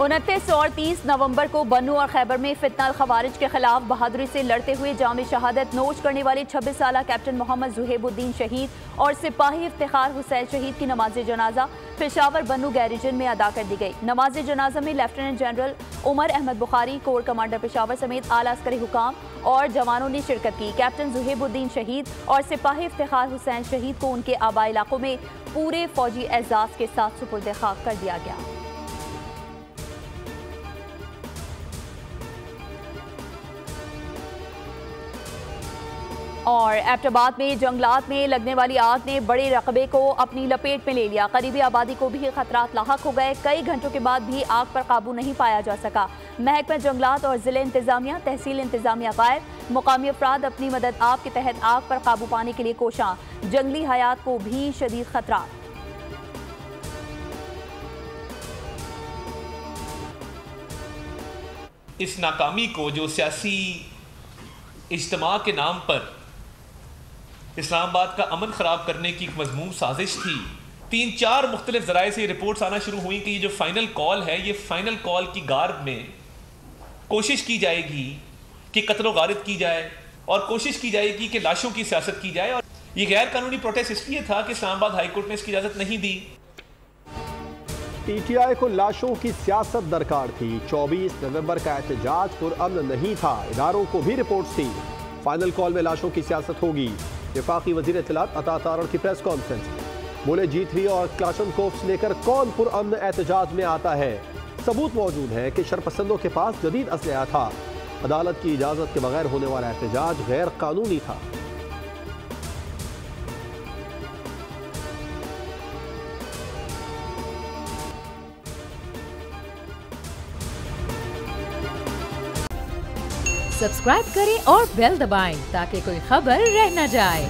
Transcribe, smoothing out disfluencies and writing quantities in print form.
29 और 30 नवंबर को बन्नू और खैबर में फितना खवारिज के खिलाफ बहादुरी से लड़ते हुए जाम शहादत नोश करने वाले 26 साल कैप्टन मोहम्मद जुहेबुद्दीन शहीद और सिपाही इफ्तिखार हुसैन शहीद की नमाज जनाजा पेशावर बन्नू गैरिजन में अदा कर दी गई। नमाज जनाजा में lieutenant general Umar Ahmed Bukhari, corps commander Peshawar समेत आला अस्करी हुकाम और जवानों ने शिरकत की। कैप्टन जुहेबुद्दीन शहीद और सिपाही इफ्तिखार हुसैन शहीद को उनके आबाई इलाकों में पूरे फौजी एजाज के साथ सुपुर्द खाक कर दिया गया। और एबटाबाद में जंगलात में लगने वाली आग ने बड़े रकबे को अपनी लपेट में ले लिया। करीबी आबादी को भी खतरात लाहक हो गए। कई घंटों के बाद भी आग पर काबू नहीं पाया जा सका। महकमा जंगलात और जिले इंतजामिया, तहसील इंतजामिया गायब। मुकामी अफराद अपनी मदद आप के तहत आग पर काबू पाने के लिए कोशां। जंगली हयात को भी शदीद खतरा। इस नाकामी को जो सियासी इज्तिमा के नाम पर इस्लामाबाद का अमन ख़राब करने की एक मज़मूम साजिश थी, 3-4 मुख्तलिफ ज़राए से रिपोर्ट्स आना शुरू हुई कि ये जो फ़ाइनल कॉल है, ये फ़ाइनल कॉल की गार्ब में कोशिश की जाएगी कि कत्ल गारत की जाए और कोशिश की जाएगी कि लाशों की सियासत की जाए। और ये गैर कानूनी प्रोटेस्ट इसलिए था कि इस्लामाबाद हाई कोर्ट ने इसकी इजाज़त नहीं दी। पीटीआई को लाशों की सियासत दरकार थी। 24 नवंबर का एहतजाज पुरअमन नहीं था। इदारों को भी रिपोर्ट्स थी। फाइनल कॉल में लाशों की सियासत होगी। वफाकी वजीर इत्तलात अता तारड़ की प्रेस कॉन्फ्रेंस। बोले G3 और क्लाशनकोव्स लेकर कौन पुरअमन एहतजाज में आता है। सबूत मौजूद है कि शरपसंदों के पास जदीद असलहा था। अदालत की इजाजत के बगैर होने वाला एहतजाज गैर कानूनी था। सब्सक्राइब करें और बेल दबाएं ताकि कोई खबर रह न जाए।